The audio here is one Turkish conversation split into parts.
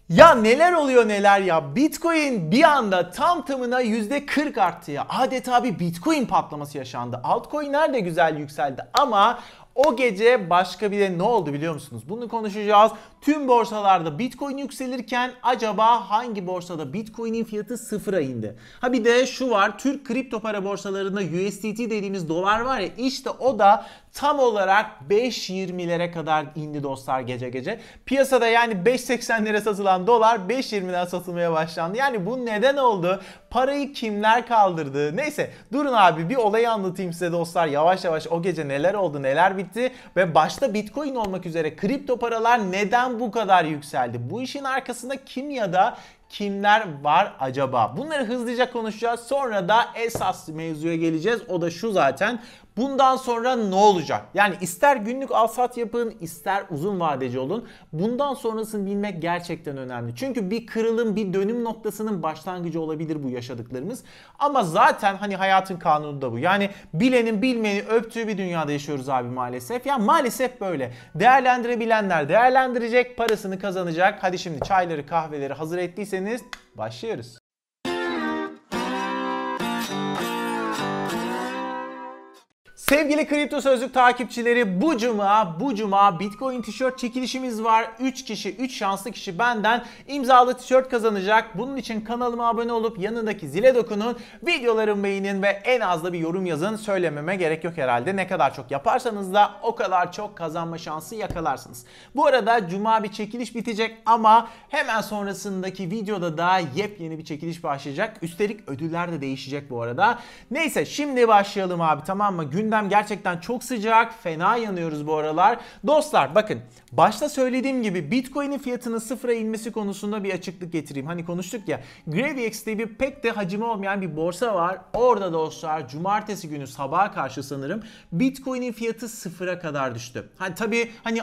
Ya neler oluyor neler ya. Bitcoin bir anda tam tamına %40 arttı ya. Adeta bir Bitcoin patlaması yaşandı. Altcoin'ler de güzel yükseldi ama o gece başka bir de ne oldu biliyor musunuz? Bunu konuşacağız. Tüm borsalarda Bitcoin yükselirken acaba hangi borsada Bitcoin'in fiyatı sıfıra indi? Ha bir de şu var. Türk kripto para borsalarında USDT dediğimiz dolar var ya, işte o da tam olarak 5.20'lere kadar indi dostlar gece gece. Piyasada yani 5.80'lere satılan dolar 5.20'den satılmaya başlandı. Yani bu neden oldu? Parayı kimler kaldırdı? Neyse durun abi bir olayı anlatayım size dostlar. Yavaş yavaş o gece neler oldu neler bitti ve başta Bitcoin olmak üzere kripto paralar neden bu kadar yükseldi? Bu işin arkasında kim ya da kimler var acaba? Bunları hızlıca konuşacağız. Sonra da esas mevzuya geleceğiz. O da şu zaten. Bundan sonra ne olacak? Yani ister günlük al-sat yapın, ister uzun vadeci olun. Bundan sonrasını bilmek gerçekten önemli. Çünkü bir kırılım, bir dönüm noktasının başlangıcı olabilir bu yaşadıklarımız. Ama zaten hani hayatın kanunu da bu. Yani bilenin bilmeyeni öptüğü bir dünyada yaşıyoruz abi maalesef. Ya maalesef böyle. Değerlendirebilenler değerlendirecek, parasını kazanacak. Hadi şimdi çayları, kahveleri hazır ettiyseniz başlıyoruz. Sevgili Kripto Sözlük takipçileri, bu cuma Bitcoin tişört çekilişimiz var. 3 kişi, 3 şanslı kişi benden imzalı tişört kazanacak. Bunun için kanalıma abone olup yanındaki zile dokunun. Videolarımı beğenin ve en az da bir yorum yazın. Söylememe gerek yok herhalde. Ne kadar çok yaparsanız da o kadar çok kazanma şansı yakalarsınız. Bu arada cuma bir çekiliş bitecek ama hemen sonrasındaki videoda da yepyeni bir çekiliş başlayacak. Üstelik ödüller de değişecek bu arada. Neyse şimdi başlayalım abi, tamam mı? Gündem gerçekten çok sıcak, fena yanıyoruz bu aralar. Dostlar bakın, başta söylediğim gibi Bitcoin'in fiyatının sıfıra inmesi konusunda bir açıklık getireyim. Hani konuştuk ya, GravyX diye bir pek de hacmi olmayan bir borsa var. Orada dostlar cumartesi günü sabaha karşı sanırım Bitcoin'in fiyatı sıfıra kadar düştü. Hani tabii hani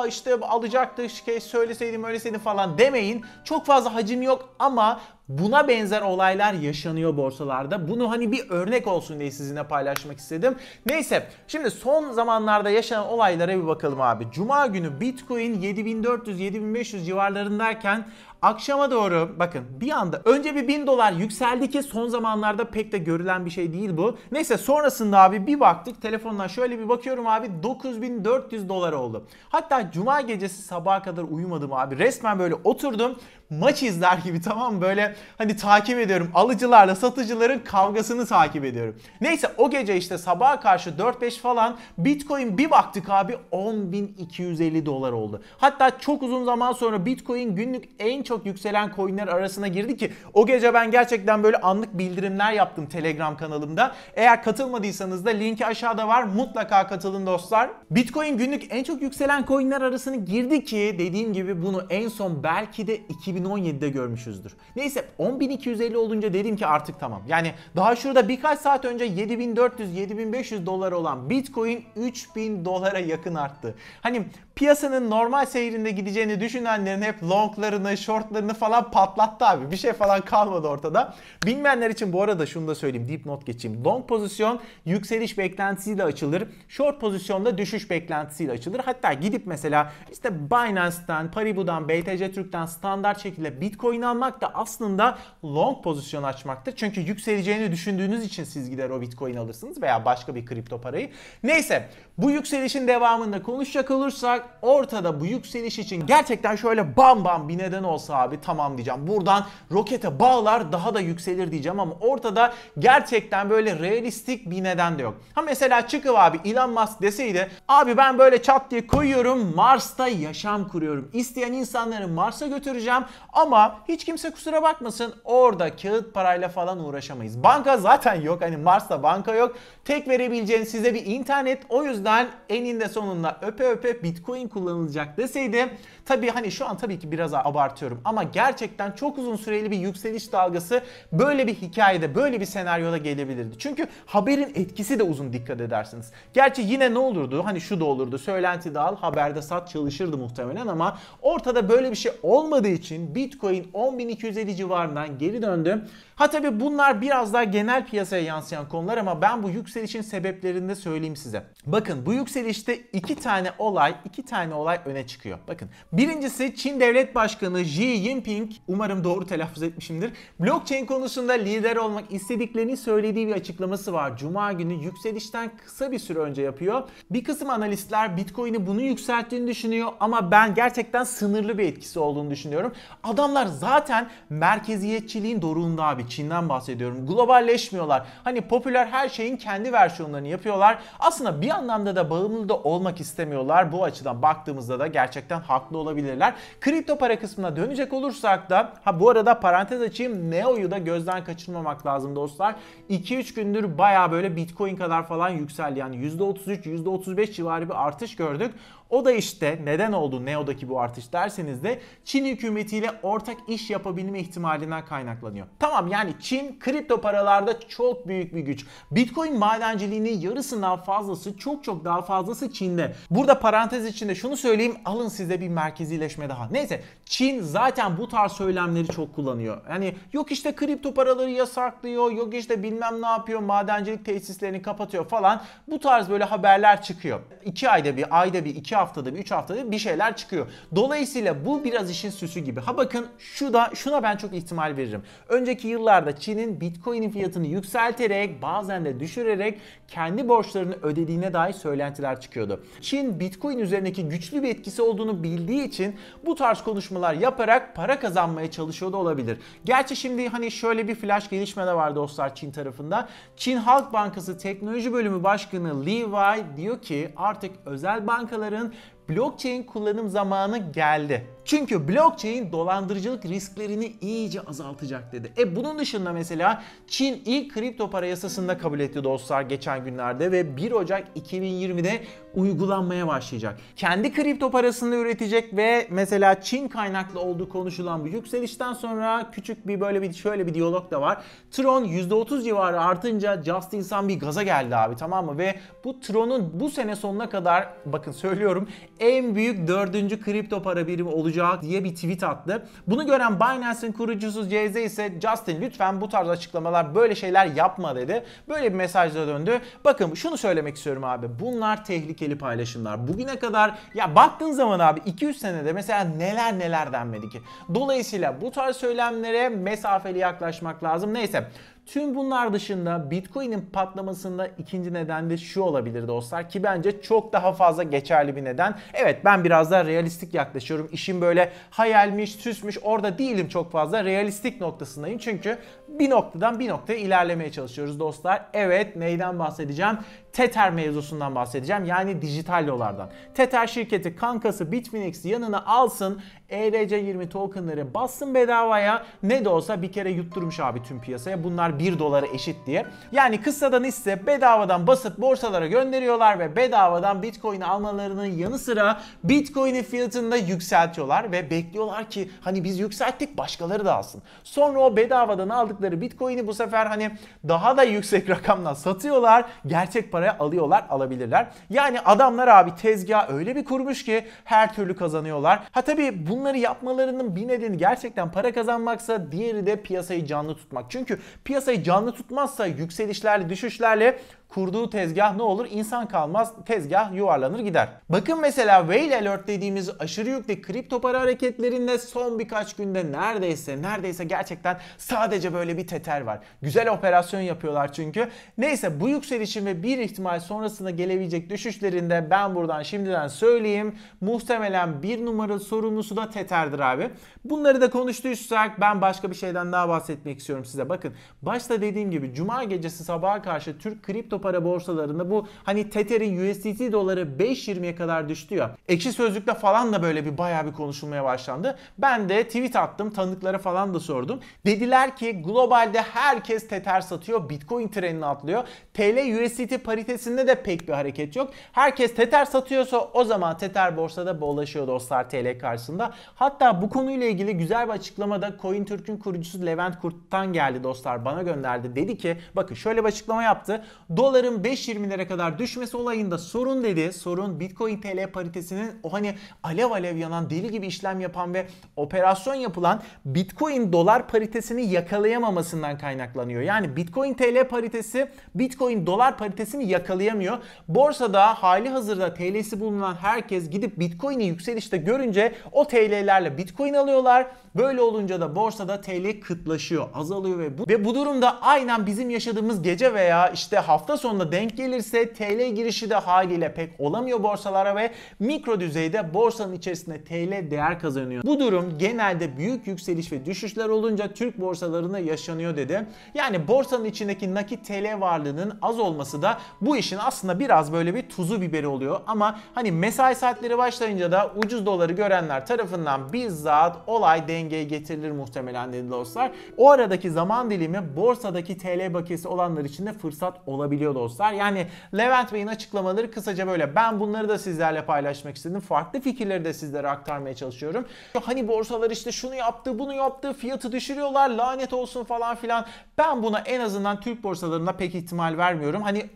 işte alacaktı, söyleseydim öyleseydim falan demeyin. Çok fazla hacim yok ama buna benzer olaylar yaşanıyor borsalarda. Bunu hani bir örnek olsun diye sizinle paylaşmak istedim. Neyse şimdi son zamanlarda yaşanan olaylara bir bakalım abi. Cuma günü Bitcoin 7400-7500 civarlarındayken akşama doğru bakın bir anda önce bir $1000 yükseldi ki son zamanlarda pek de görülen bir şey değil bu. Neyse sonrasında abi bir baktık, telefondan şöyle bir bakıyorum abi, $9.400 oldu. Hatta cuma gecesi sabaha kadar uyumadım abi. Resmen böyle oturdum maç izler gibi, tamam mı? Böyle hani takip ediyorum. Alıcılarla satıcıların kavgasını takip ediyorum. Neyse o gece işte sabaha karşı 4-5 falan Bitcoin bir baktık abi $10.250 oldu. Hatta çok uzun zaman sonra Bitcoin günlük en çok yükselen coinler arasına girdi ki o gece ben gerçekten böyle anlık bildirimler yaptım Telegram kanalımda. Eğer katılmadıysanız da linki aşağıda var. Mutlaka katılın dostlar. Bitcoin günlük en çok yükselen coinler arasına girdi ki dediğim gibi bunu en son belki de 2017'de görmüşüzdür. Neyse 10.250 olunca dedim ki artık tamam. Yani daha şurada birkaç saat önce $7.400-7.500 olan Bitcoin $3.000 yakın arttı. Hani piyasanın normal seyrinde gideceğini düşünenlerin hep longlarını, shortlarını falan patlattı abi. Bir şey falan kalmadı ortada. Bilmeyenler için bu arada şunu da söyleyeyim, dipnot geçeyim. Long pozisyon yükseliş beklentisiyle açılır. Short pozisyonda düşüş beklentisiyle açılır. Hatta gidip mesela işte Binance'ten, Paribu'dan, BTC Türk'ten standart şekilde Bitcoin almak da aslında long pozisyon açmaktır. Çünkü yükseleceğini düşündüğünüz için siz gider o Bitcoin alırsınız veya başka bir kripto parayı. Neyse bu yükselişin devamında konuşacak olursak ortada bu yükseliş için gerçekten şöyle bam bam bir neden olsa abi tamam diyeceğim. Buradan rokete bağlar daha da yükselir diyeceğim ama ortada gerçekten böyle realistik bir neden de yok. Ha mesela çıkıp abi Elon Musk deseydi abi ben böyle çat diye koyuyorum Mars'ta yaşam kuruyorum. İsteyen insanları Mars'a götüreceğim ama hiç kimse kusura bakmasın orada kağıt parayla falan uğraşamayız. Banka zaten yok, hani Mars'ta banka yok. Tek verebileceğiniz size bir internet, o yüzden eninde sonunda öpe öpe Bitcoin kullanılacak deseydi tabii hani şu an tabii ki biraz abartıyorum ama gerçekten çok uzun süreli bir yükseliş dalgası böyle bir hikayede, böyle bir senaryoda gelebilirdi. Çünkü haberin etkisi de uzun, dikkat edersiniz. Gerçi yine ne olurdu? Hani şu da olurdu. Söylenti de al, haberde sat çalışırdı muhtemelen ama ortada böyle bir şey olmadığı için Bitcoin 10.250 civarından geri döndü. Ha tabii bunlar biraz daha genel piyasaya yansıyan konular ama ben bu yükselişin sebeplerini de söyleyeyim size. Bakın bu yükselişte iki tane olay öne çıkıyor. Bakın birincisi Çin Devlet Başkanı Xi Jinping, umarım doğru telaffuz etmişimdir, blockchain konusunda lider olmak istediklerini söylediği bir açıklaması var. Cuma günü yükselişten kısa bir süre önce yapıyor. Bir kısım analistler Bitcoin'i bunu yükselttiğini düşünüyor ama ben gerçekten sınırlı bir etkisi olduğunu düşünüyorum. Adamlar zaten merkeziyetçiliğin doruğunda abi. Çin'den bahsediyorum. Globalleşmiyorlar. Hani popüler her şeyin kendi versiyonlarını yapıyorlar. Aslında bir anlamda da bağımlı da olmak istemiyorlar. Bu açıdan baktığımızda da gerçekten haklı olabilirler. Kripto para kısmına dönecek olursak da bu arada parantez açayım, Neo'yu da gözden kaçırmamak lazım dostlar. 2-3 gündür baya böyle Bitcoin kadar falan yükseldi. Yani %33, %35 civarı bir artış gördük. O da işte neden oldu Neo'daki bu artış derseniz de Çin hükümetiyle ortak iş yapabilme ihtimalinden kaynaklanıyor. Tamam, yani Çin kripto paralarda çok büyük bir güç. Bitcoin madenciliğinin yarısından fazlası, çok daha fazlası Çin'de. Burada parantez içinde şunu söyleyeyim, alın size bir merkezileşme daha. Neyse, Çin zaten bu tarz söylemleri çok kullanıyor. Yani yok işte kripto paraları yasaklıyor, yok işte bilmem ne yapıyor, madencilik tesislerini kapatıyor falan. Bu tarz böyle haberler çıkıyor. 2 ayda bir, ayda bir, 2 haftada bir, 3 haftada bir şeyler çıkıyor. Dolayısıyla bu biraz işin süsü gibi. Bakın şuna ben çok ihtimal veririm. Önceki yıllarda Çin'in Bitcoin'in fiyatını yükselterek, bazen de düşürerek kendi borçlarını ödediğine dair söylentiler çıkıyordu. Çin Bitcoin üzerindeki güçlü bir etkisi olduğunu bildiği için bu tarz konuşmalar yaparak para kazanmaya çalışıyor da olabilir. Gerçi şimdi hani şöyle bir flash gelişme de var dostlar Çin tarafında. Çin Halk Bankası Teknoloji Bölümü Başkanı Li Wei diyor ki artık özel bankaların blockchain kullanım zamanı geldi. Çünkü blockchain dolandırıcılık risklerini iyice azaltacak dedi. Bunun dışında mesela Çin ilk kripto para yasasını da kabul etti dostlar geçen günlerde ve 1 Ocak 2020'de uygulanmaya başlayacak. Kendi kripto parasını üretecek ve mesela Çin kaynaklı olduğu konuşulan bu yükselişten sonra küçük bir şöyle bir diyalog da var. Tron %30 civarı artınca Justin Sun bir gaza geldi abi, tamam mı? Ve bu Tron'un bu sene sonuna kadar, bakın söylüyorum, en büyük 4. kripto para birimi olacak diye bir tweet attı. Bunu gören Binance'in kurucusu CZ ise Justin lütfen bu tarz açıklamalar, böyle şeyler yapma dedi. Böyle bir mesajla döndü. Bakın şunu söylemek istiyorum abi. Bunlar tehlikeli paylaşımlar. Bugüne kadar ya baktığın zaman abi 2-3 senede mesela neler denmedi ki. Dolayısıyla bu tarz söylemlere mesafeli yaklaşmak lazım. Neyse. Tüm bunlar dışında Bitcoin'in patlamasında ikinci neden de şu olabilir dostlar ki bence çok daha fazla geçerli bir neden. Evet, ben biraz daha realistik yaklaşıyorum. İşin böyle hayalmiş, süsmüş orada değilim çok fazla. Realistik noktasındayım çünkü bir noktadan bir noktaya ilerlemeye çalışıyoruz dostlar. Evet, neyden bahsedeceğim? Tether mevzusundan bahsedeceğim. Yani dijital dolardan. Tether şirketi kankası Bitfinex'i yanına alsın. ERC20 tokenları bassın bedavaya. Ne de olsa bir kere yutturmuş abi tüm piyasaya. Bunlar 1 dolara eşit diye. Yani kıssadan ise bedavadan basıp borsalara gönderiyorlar ve bedavadan Bitcoin'i almalarının yanı sıra Bitcoin'in fiyatını da yükseltiyorlar ve bekliyorlar ki hani biz yükselttik başkaları da alsın. Sonra o bedavadan aldıkları Bitcoin'i bu sefer hani daha da yüksek rakamla satıyorlar. Gerçek paraya alabilirler. Yani adamlar abi tezgah öyle bir kurmuş ki her türlü kazanıyorlar. Tabii bunları yapmalarının bir nedeni gerçekten para kazanmaksa, diğeri de piyasayı canlı tutmak. Çünkü piyasayı canlı tutmazsa yükselişlerle, düşüşlerle kurduğu tezgah ne olur? İnsan kalmaz, tezgah yuvarlanır gider. Bakın mesela whale alert dediğimiz aşırı yüklü kripto para hareketlerinde son birkaç günde neredeyse gerçekten sadece böyle bir Tether var. Güzel operasyon yapıyorlar çünkü. Neyse, bu yükselişin ve bir ihtimal sonrasında gelebilecek düşüşlerinde ben buradan şimdiden söyleyeyim. Muhtemelen bir numaralı sorumlusu da Tether'dir abi. Bunları da konuştuysak ben başka bir şeyden daha bahsetmek istiyorum size. Bakın başta dediğim gibi Cuma gecesi sabaha karşı Türk kripto para borsalarında bu hani Tether'in USDT doları 5.20'ye kadar düştü ya. Ekşi Sözlük'te falan da böyle bayağı bir konuşulmaya başlandı. Ben de tweet attım, tanıklara falan da sordum. Dediler ki globalde herkes Tether satıyor, Bitcoin trenine atlıyor. TL USDT paritesinde de pek bir hareket yok. Herkes Tether satıyorsa o zaman Tether borsada bollaşıyor dostlar TL karşısında. Hatta bu konuyla ilgili güzel bir açıklama da CoinTürk'ün kurucusu Levent Kurt'tan geldi dostlar, bana gönderdi. Dedi ki bakın şöyle bir açıklama yaptı. doların 5.20'lere kadar düşmesi olayında sorun dedi. Sorun Bitcoin TL paritesinin o hani alev alev yanan, deli gibi işlem yapan ve operasyon yapılan Bitcoin dolar paritesini yakalayamamasından kaynaklanıyor. Yani Bitcoin TL paritesi Bitcoin dolar paritesini yakalayamıyor. Borsada hali hazırda TL'si bulunan herkes gidip Bitcoin'i yükselişte görünce o TL'lerle Bitcoin alıyorlar. Böyle olunca da borsada TL kıtlaşıyor, azalıyor ve bu durumda aynen bizim yaşadığımız gece veya işte hafta sonuna denk gelirse TL girişi de haliyle pek olamıyor borsalara ve mikro düzeyde borsanın içerisinde TL değer kazanıyor. Bu durum genelde büyük yükseliş ve düşüşler olunca Türk borsalarında yaşanıyor dedi. Yani borsanın içindeki nakit TL varlığının az olması da bu işin aslında biraz böyle bir tuzu biberi oluyor. Ama hani mesai saatleri başlayınca da ucuz doları görenler tarafından bizzat olay dengeye getirilir muhtemelen dedi dostlar. O aradaki zaman dilimi borsadaki TL bakiyesi olanlar için de fırsat olabiliyor dostlar. Yani Levent Bey'in açıklamaları kısaca böyle. Ben bunları da sizlerle paylaşmak istedim. Farklı fikirleri de sizlere aktarmaya çalışıyorum. Hani borsalar işte şunu yaptı, bunu yaptı, fiyatı düşürüyorlar, lanet olsun falan filan. Ben buna en azından Türk borsalarında pek ihtimal vermiyorum. Hani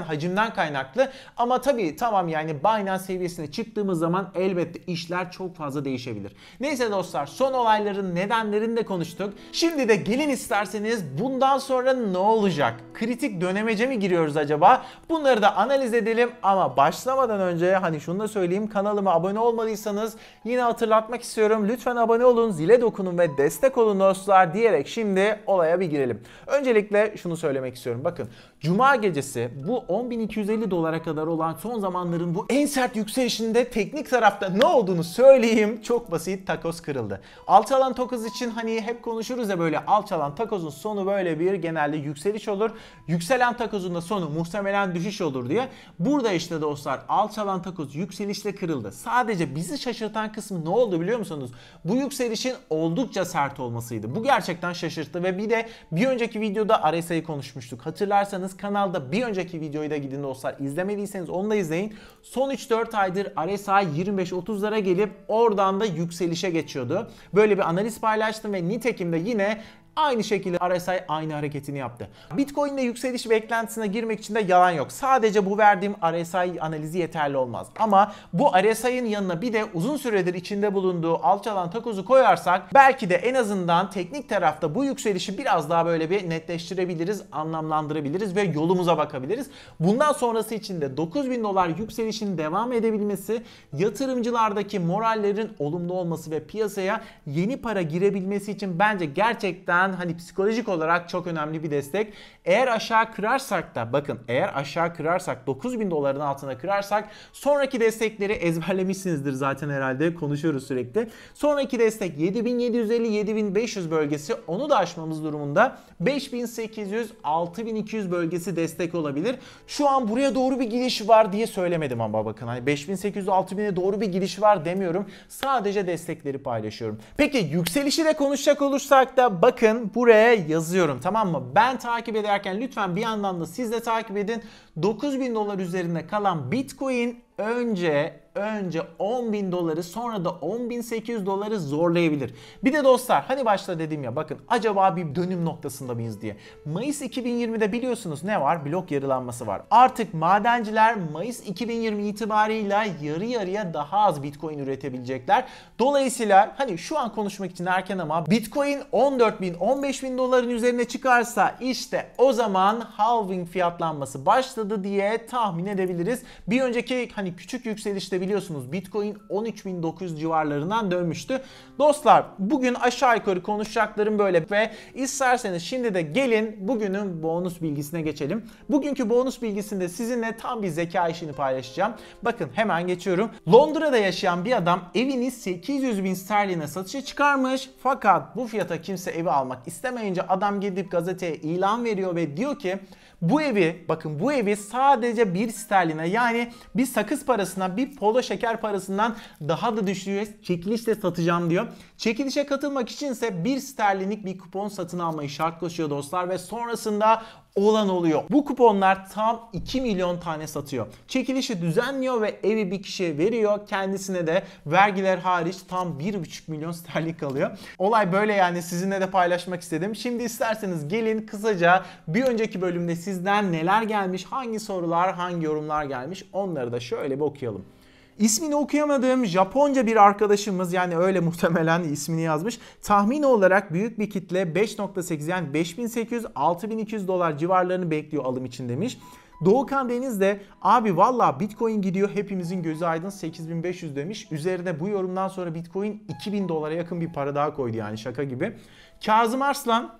hacimden kaynaklı. Ama tabii tamam yani Binance seviyesine çıktığımız zaman elbette işler çok fazla değişebilir. Neyse dostlar, son olayların nedenlerini de konuştuk. Şimdi de gelin isterseniz bundan sonra ne olacak? Kritik dönemece mi giriyoruz acaba? Bunları da analiz edelim ama başlamadan önce hani şunu da söyleyeyim, kanalıma abone olmadıysanız yine hatırlatmak istiyorum. Lütfen abone olun, zile dokunun ve destek olun dostlar diyerek şimdi olaya bir girelim. Öncelikle şunu söylemek istiyorum. Bakın Cuma gecesi bu 10.250 dolara kadar olan son zamanların bu en sert yükselişinde teknik tarafta ne olduğunu söyleyeyim. Çok basit, takoz kırıldı. Alçalan takoz için hani hep konuşuruz ya, böyle alçalan takozun sonu böyle bir genelde yükseliş olur. Yükselen takozun da sonu muhtemelen düşüş olur diye. Burada işte dostlar alçalan takoz yükselişle kırıldı. Sadece bizi şaşırtan kısmı ne oldu biliyor musunuz? Bu yükselişin oldukça sert olmasıydı. Bu gerçekten şaşırttı ve bir de bir önceki videoda RSI'yi konuşmuştuk. Hatırlarsanız kanalda bir önceki videoyu da gidin dostlar. İzlemediyseniz onu da izleyin. Son 3-4 aydır RSI 25-30'lara gelip oradan da yükselişe geçiyordu. Böyle bir analiz paylaştım ve nitekim de yine aynı şekilde RSI aynı hareketini yaptı. Bitcoin'de yükseliş beklentisine girmek için de yalan yok. Sadece bu verdiğim RSI analizi yeterli olmaz. Ama bu RSI'nin yanına bir de uzun süredir içinde bulunduğu alçalan takozu koyarsak belki de en azından teknik tarafta bu yükselişi biraz daha böyle bir netleştirebiliriz, anlamlandırabiliriz ve yolumuza bakabiliriz. Bundan sonrası için de 9.000 dolar yükselişin devam edebilmesi, yatırımcılardaki morallerin olumlu olması ve piyasaya yeni para girebilmesi için bence gerçekten hani psikolojik olarak çok önemli bir destek. Eğer aşağı kırarsak da bakın, eğer aşağı kırarsak 9.000 doların altına kırarsak sonraki destekleri ezberlemişsinizdir zaten, herhalde konuşuyoruz sürekli. Sonraki destek 7.750-7.500 bölgesi, onu da aşmamız durumunda 5.800-6.200 bölgesi destek olabilir. Şu an buraya doğru bir gidiş var diye söylemedim ama bakın hani 5.800-6.000'e doğru bir gidiş var demiyorum. Sadece destekleri paylaşıyorum. Peki yükselişi de konuşacak olursak da bakın buraya yazıyorum, tamam mı? Ben takip ederken lütfen bir yandan da siz de takip edin. 9.000 dolar üzerinde kalan Bitcoin önce 10.000 doları, sonra da 10.800 doları zorlayabilir. Bir de dostlar hani başta dedim ya, bakın acaba bir dönüm noktasında mıyız diye. Mayıs 2020'de biliyorsunuz ne var? Blok yarılanması var. Artık madenciler Mayıs 2020 itibarıyla yarı yarıya daha az Bitcoin üretebilecekler. Dolayısıyla hani şu an konuşmak için erken ama Bitcoin 14.000, 15.000 doların üzerine çıkarsa işte o zaman halving fiyatlanması başladı diye tahmin edebiliriz. Bir önceki hani küçük yükselişte biliyorsunuz Bitcoin 13.900 civarlarından dönmüştü. Dostlar bugün aşağı yukarı konuşacaklarım böyle ve isterseniz şimdi de gelin bugünün bonus bilgisine geçelim. Bugünkü bonus bilgisinde sizinle tam bir zeka işini paylaşacağım. Bakın hemen geçiyorum. Londra'da yaşayan bir adam evini 800.000 sterline satışa çıkarmış. Fakat bu fiyata kimse evi almak istemeyince adam gidip gazeteye ilan veriyor ve diyor ki bu evi, bakın bu evi sadece 1 sterline, yani bir sakız parasına, bir polo şeker parasından daha da düşük çekilişle satacağım diyor. Çekilişe katılmak içinse 1 sterlinlik bir kupon satın almayı şart koşuyor dostlar ve sonrasında olan oluyor. Bu kuponlar tam 2 milyon tane satıyor. Çekilişi düzenliyor ve evi bir kişiye veriyor. Kendisine de vergiler hariç tam 1,5 milyon sterlin kalıyor. Olay böyle yani, sizinle de paylaşmak istedim. Şimdi isterseniz gelin kısaca bir önceki bölümde sizden neler gelmiş, hangi sorular, hangi yorumlar gelmiş onları da şöyle bir okuyalım. İsmini okuyamadığım Japonca bir arkadaşımız, yani öyle muhtemelen ismini yazmış. Tahmini olarak büyük bir kitle 5.8 yani 5800-6200 dolar civarlarını bekliyor alım için demiş. Doğukan Deniz de abi valla Bitcoin gidiyor hepimizin gözü aydın 8500 demiş. Üzerine bu yorumdan sonra Bitcoin 2000 dolara yakın bir para daha koydu, yani şaka gibi. Kazım Arslan,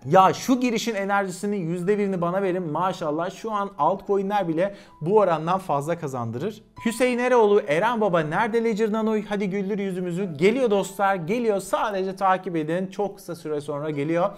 ya şu girişin enerjisinin %1'ini bana verin maşallah, şu an altcoin'ler bile bu orandan fazla kazandırır. Hüseyin Eroğlu, Eren Baba nerede Ledger Nano, hadi güldür yüzümüzü. Geliyor dostlar, geliyor, sadece takip edin, çok kısa süre sonra geliyor.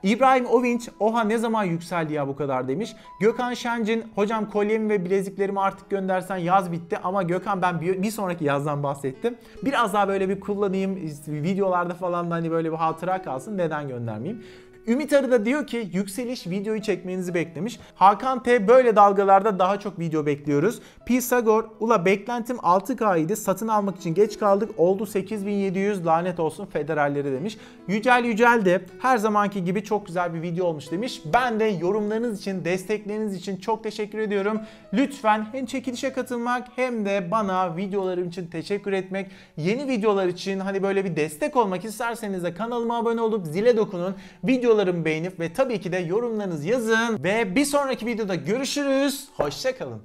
İbrahim Ovinç, oha ne zaman yükseldi ya bu kadar demiş. Gökhan Şencin, hocam kolyemi ve bileziklerimi artık göndersen, yaz bitti. Ama Gökhan, ben bir sonraki yazdan bahsettim. Biraz daha böyle bir kullanayım videolarda falan da, hani böyle bir hatıra kalsın, neden göndermeyeyim. Ümit Arı da diyor ki yükseliş videoyu çekmenizi beklemiş. Hakan T, böyle dalgalarda daha çok video bekliyoruz. Pisagor, ula beklentim 6K idi, satın almak için geç kaldık, oldu 8700, lanet olsun federalleri demiş. Yücel de her zamanki gibi çok güzel bir video olmuş demiş. Ben de yorumlarınız için, destekleriniz için çok teşekkür ediyorum. Lütfen hem çekilişe katılmak hem de bana videolarım için teşekkür etmek, yeni videolar için hani böyle bir destek olmak isterseniz de kanalıma abone olup zile dokunun. Videolarımı beğenip ve tabii ki de yorumlarınızı yazın ve bir sonraki videoda görüşürüz. Hoşça kalın.